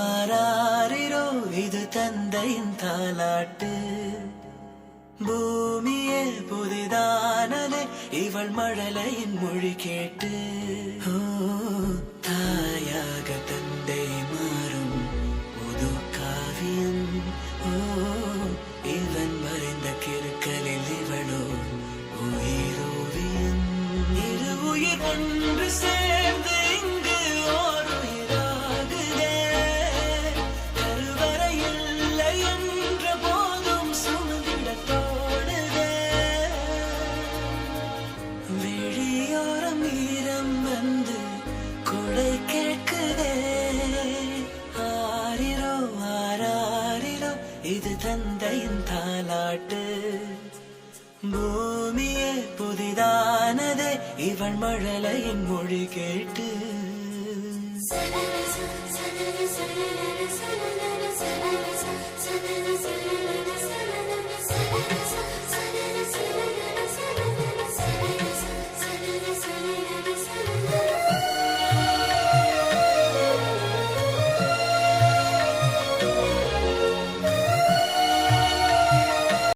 ஆராரிரோ இது தந்தையின் தாலாட்டு. பூமியே புதிதானதே இவள் மழலையின் மொழி கேட்டு. தாயாக தந்தை மாறும் புது காவியம். இவன் மறைந்த கிறுக்கலில் இவளோ உயிரோவியம். இரு உயிர் ஒன்று சேர்ந்து இங்கு ஓர் உயிராகுதே. கருவறை இல்லை என்ற போதும் சுமந்திட தோடுதே. விழியோரம் ஈரம் வந்து கொடை கேட்குதே. ஆரிரோ ஆராரிரோ இது தந்தையின் தாலாட்டு. பூமியே புதிதானதே இவள் மழலையின் மொழி கேட்டு.